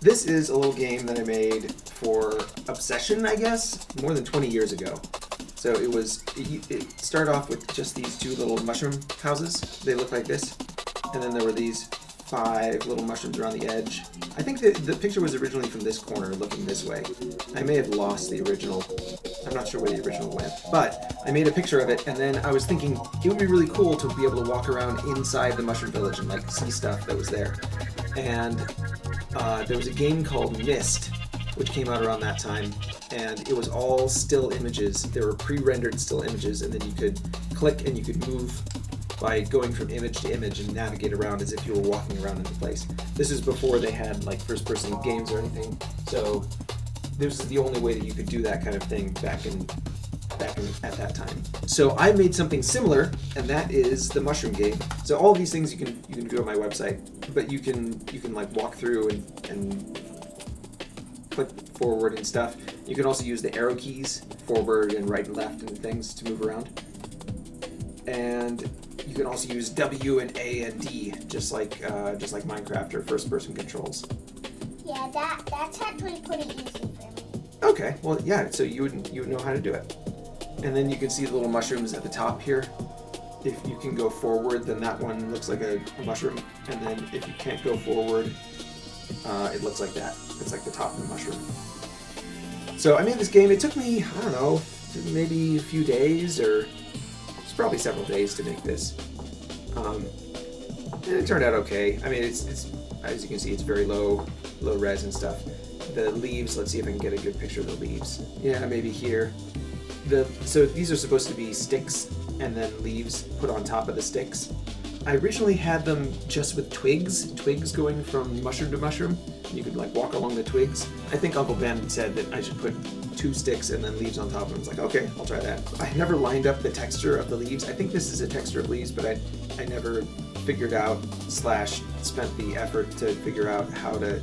This is a little game that I made for Obsession, I guess, more than 20 years ago. So it started off with just these two little mushroom houses. They look like this. And then there were these 5 little mushrooms around the edge. I think the picture was originally from this corner looking this way. I may have lost the original. I'm not sure where the original went. But I made a picture of it, and then I was thinking it would be really cool to be able to walk around inside the mushroom village and like see stuff that was there. And there was a game called Myst, which came out around that time, and it was all still images. There were pre-rendered still images, and then you could click and you could move by going from image to image and navigate around as if you were walking around in the place. This is before they had like first-person games or anything, so this is the only way that you could do that kind of thing back in at that time. So I made something similar, and that is the mushroom game. So all of these things you can do on my website, but you can like walk through and click forward and stuff. You can also use the arrow keys, forward and right and left and things to move around. And you can also use W and A and D, just like Minecraft or first-person controls. Yeah, that's actually pretty easy for me. Okay, well, yeah. So you would know how to do it. And then you can see the little mushrooms at the top here. If you can go forward, then that one looks like a mushroom. And then if you can't go forward, it looks like that. It's like the top of the mushroom. So I made this game. It took me, I don't know, maybe a few days, or it's probably several days to make this. And it turned out okay. I mean, it's as you can see, it's very low res and stuff. The leaves, let's see if I can get a good picture of the leaves. Yeah, maybe here. So these are supposed to be sticks and then leaves put on top of the sticks. I originally had them just with twigs going from mushroom to mushroom. You could like walk along the twigs. I think Uncle Ben said that I should put 2 sticks and then leaves on top of them. I was like, okay, I'll try that. I never lined up the texture of the leaves. I think this is a texture of leaves, but I never figured out / spent the effort to figure out how to,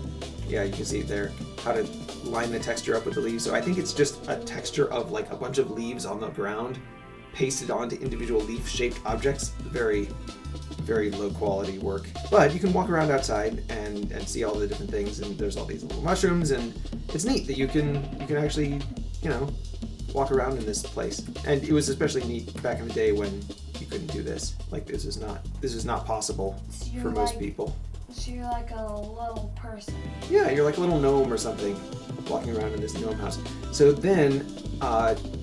yeah, you can see it there, how to line the texture up with the leaves. So I think it's just a texture of like a bunch of leaves on the ground pasted onto individual leaf-shaped objects. Very, very low quality work. But you can walk around outside and see all the different things, and there's all these little mushrooms, and it's neat that you can actually, walk around in this place. And it was especially neat back in the day when you couldn't do this. Like this is not possible for most people. So you're like a little person. Yeah, you're like a little gnome or something, walking around in this gnome house. So then,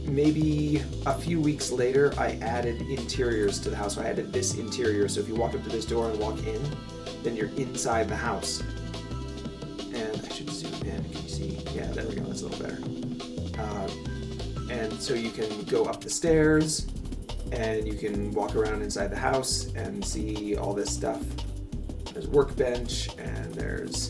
maybe a few weeks later, I added interiors to the house. So I added this interior. So if you walk up to this door and walk in, then you're inside the house. And I should zoom in. Can you see? Yeah, there we go. That's a little better. And so you can go up the stairs, and you can walk around inside the house and see all this stuff. There's a workbench, and there's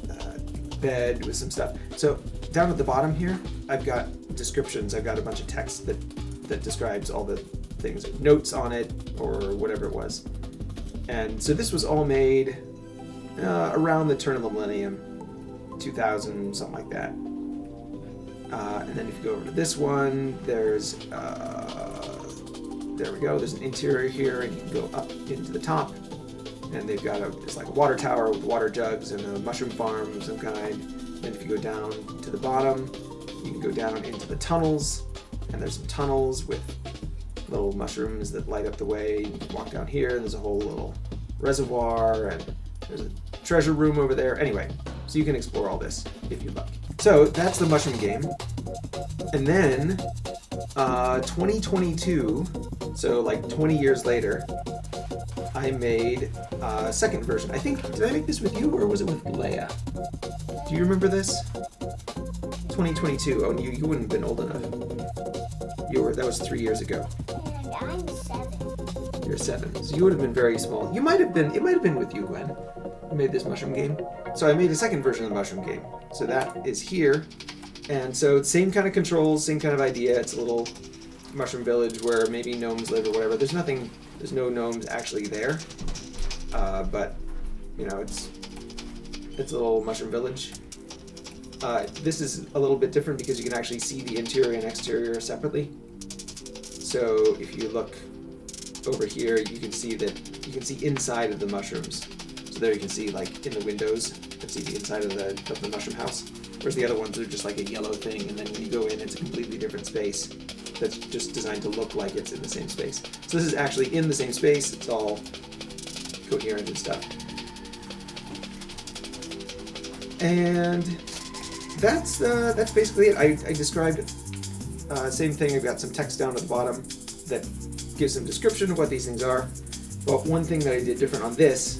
a bed with some stuff. So down at the bottom here, I've got descriptions. I've got a bunch of text that describes all the things, notes on it, or whatever it was. And so this was all made around the turn of the millennium, 2000, something like that. And then if you go over to this one, there's, there we go, there's an interior here, and you can go up into the top. And they've got it's like a water tower with water jugs and a mushroom farm of some kind. Then if you go down to the bottom, you can go down into the tunnels, and there's some tunnels with little mushrooms that light up the way. You can walk down here, and there's a whole little reservoir, and there's a treasure room over there. Anyway, so you can explore all this if you'd like. So that's the mushroom game. And then 2022, so like 20 years later, I made a second version. I think, did I make this with you, or was it with Leia? Do you remember this? 2022. Oh, you wouldn't have been old enough. That was 3 years ago. And I'm 7. You're 7. So you would have been very small. It might have been with you, Gwen. You made this mushroom game. So I made a second version of the mushroom game. So that is here. And so same kind of controls, same kind of idea. It's a little mushroom village where maybe gnomes live or whatever. There's no gnomes actually there. But, it's a little mushroom village. This is a little bit different because you can actually see the interior and exterior separately. So if you look over here, you can see inside of the mushrooms. So there you can see, like, in the windows, can see the inside of the mushroom house. Whereas the other ones are just like a yellow thing, and then when you go in, it's a completely different space that's just designed to look like it's in the same space. So this is actually in the same space. It's all coherent and stuff. And that's basically it. I described it. Same thing. I've got some text down at the bottom that gives some description of what these things are. But one thing that I did different on this,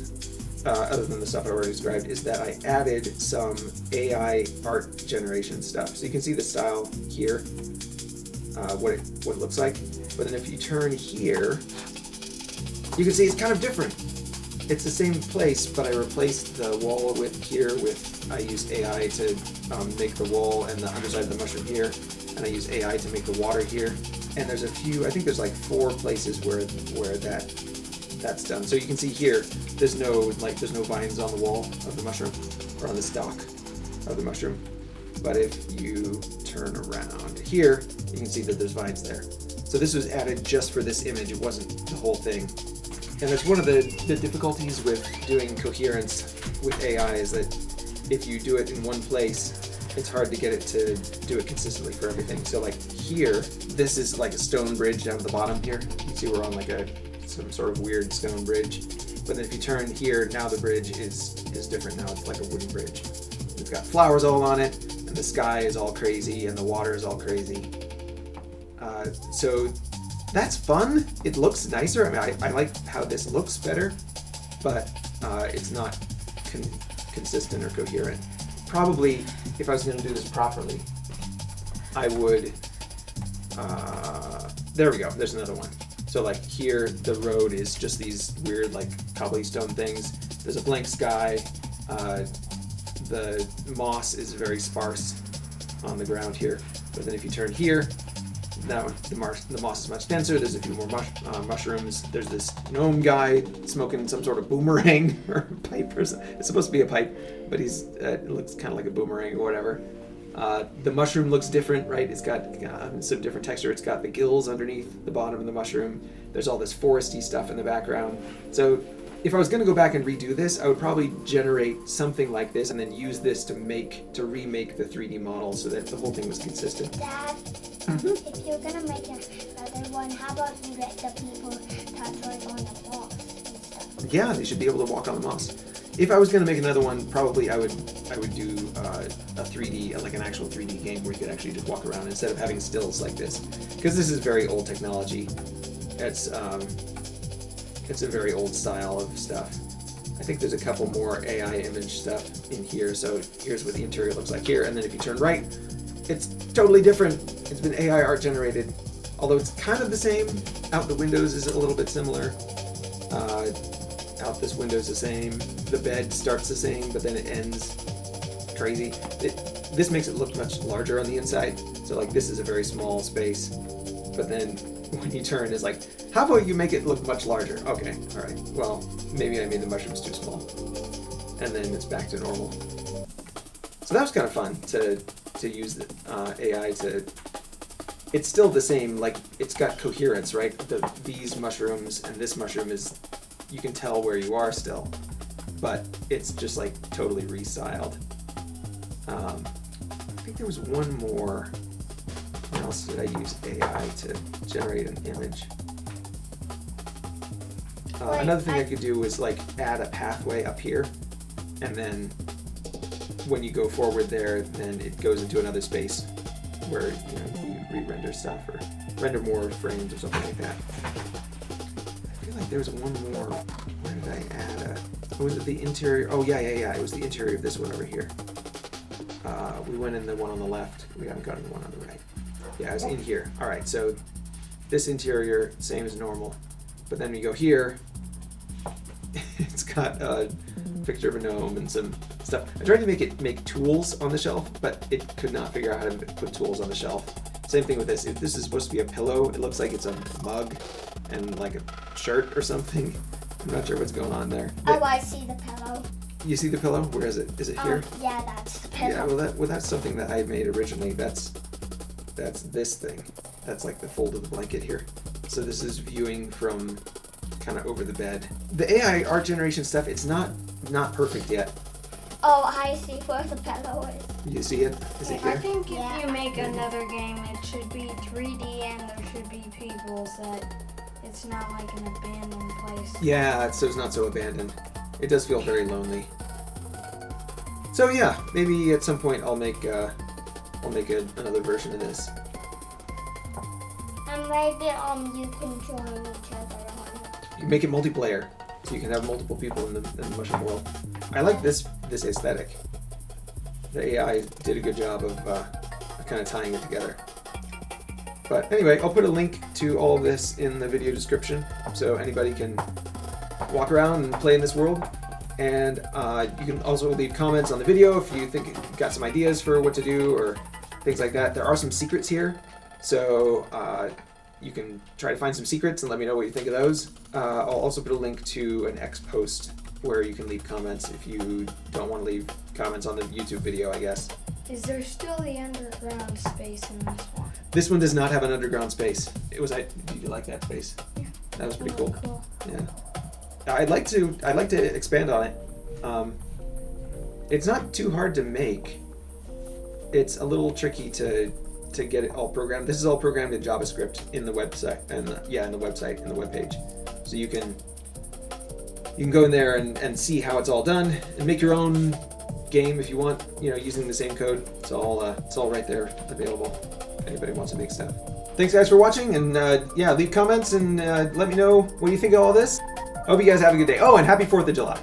other than the stuff I already described, is that I added some AI art generation stuff. So you can see the style here, what it looks like. But then if you turn here, you can see it's kind of different. It's the same place, but I replaced the wall width here with, I used AI to make the wall and the underside of the mushroom here, and I used AI to make the water here. And there's a few, I think there's like 4 places where that's done. So you can see here, there's no vines on the wall of the mushroom, or on the stalk of the mushroom. But if you turn around here, you can see that there's vines there. So this was added just for this image, it wasn't the whole thing. And that's one of the difficulties with doing coherence with AI, is that if you do it in one place, it's hard to get it to do it consistently for everything. So like here, this is like a stone bridge down at the bottom here. You can see we're on like some sort of weird stone bridge. But then if you turn here, now the bridge is different. Now it's like a wooden bridge. It's got flowers all on it, and the sky is all crazy, and the water is all crazy. So that's fun. It looks nicer. I mean, I like how this looks better, but it's not consistent or coherent. Probably, if I was going to do this properly, I would, there we go, there's another one. So like here, the road is just these weird like cobblestone things. There's a blank sky. The moss is very sparse on the ground here. But then if you turn here, now the moss is much denser. There's a few more mushrooms. There's this gnome guy smoking some sort of boomerang or pipe. It's supposed to be a pipe, but it looks kind of like a boomerang or whatever. The mushroom looks different, right? It's got some different texture. It's got the gills underneath the bottom of the mushroom. There's all this foresty stuff in the background. So if I was going to go back and redo this, I would probably generate something like this and then use this to remake the 3D model so that the whole thing was consistent. Dad, if you're gonna make another one, how about you let the people touch like on the moss and stuff? Yeah, they should be able to walk on the moss. If I was going to make another one, probably I would do a 3D, like an actual 3D game where you could actually just walk around instead of having stills like this, because this is very old technology. It's a very old style of stuff. I think there's a couple more AI image stuff in here. So here's what the interior looks like here, and then if you turn right, it's totally different. It's been AI art generated, although it's kind of the same. Out the windows is a little bit similar. Out this window's the same. The bed starts the same, but then it ends crazy. This makes it look much larger on the inside. So like this is a very small space, but then when you turn, it's like, how about you make it look much larger? Okay, all right. Well, maybe I made the mushrooms too small, and then it's back to normal. So that was kind of fun to use the AI to. It's still the same. Like it's got coherence, right? These mushrooms and this mushroom is. You can tell where you are still, but it's just like totally restyled. I think there was one more. Where else did I use AI to generate an image? Another thing I could do was like add a pathway up here, and then when you go forward there, then it goes into another space where you re-render stuff or render more frames or something like that. I feel like there was one more. Where did I add was it the interior? Oh, yeah. It was the interior of this one over here. We went in the one on the left. We haven't gotten the one on the right. Yeah, it was in here. All right, so this interior, same as normal. But then we go here. It's got a picture of a gnome and some stuff. I tried to make tools on the shelf, but it could not figure out how to put tools on the shelf. Same thing with this. If this is supposed to be a pillow, it looks like it's a mug and like a shirt or something. I'm not sure what's going on there. Oh, I see the pillow. You see the pillow? Where is it? Is it here? Yeah, that's the pillow. Yeah, well that's something that I made originally. That's this thing. That's like the fold of the blanket here. So this is viewing from kind of over the bed. The AI art generation stuff, it's not perfect yet. Oh, I see where the pillow is. You see it? Is it I here? think if Yeah. you make another game, it should be 3D and there should be people, so that it's not like an abandoned place. Yeah, so it's not so abandoned. It does feel very lonely. So yeah, maybe at some point I'll make another version of this. And maybe you can join each other on it. You make it multiplayer, so you can have multiple people in the mushroom world. I like this aesthetic. The AI did a good job of kind of tying it together. But anyway, I'll put a link to all of this in the video description, so anybody can walk around and play in this world. And you can also leave comments on the video if you think you've got some ideas for what to do or things like that. There are some secrets here, so you can try to find some secrets and let me know what you think of those. I'll also put a link to an X post where you can leave comments if you don't want to leave comments on the YouTube video, I guess. Is there still the underground space in this one? This one does not have an underground space. Did you like that space? Yeah. That was pretty Really cool. Yeah. I'd like to expand on it. It's not too hard to make. It's a little tricky to get it all programmed. This is all programmed in JavaScript in the website in the webpage. So you can go in there and see how it's all done and make your own game if you want, using the same code. It's all right there available if anybody wants to make stuff. Thanks guys for watching, and leave comments and let me know what you think of all this. I hope you guys have a good day. Oh, and happy 4th of July.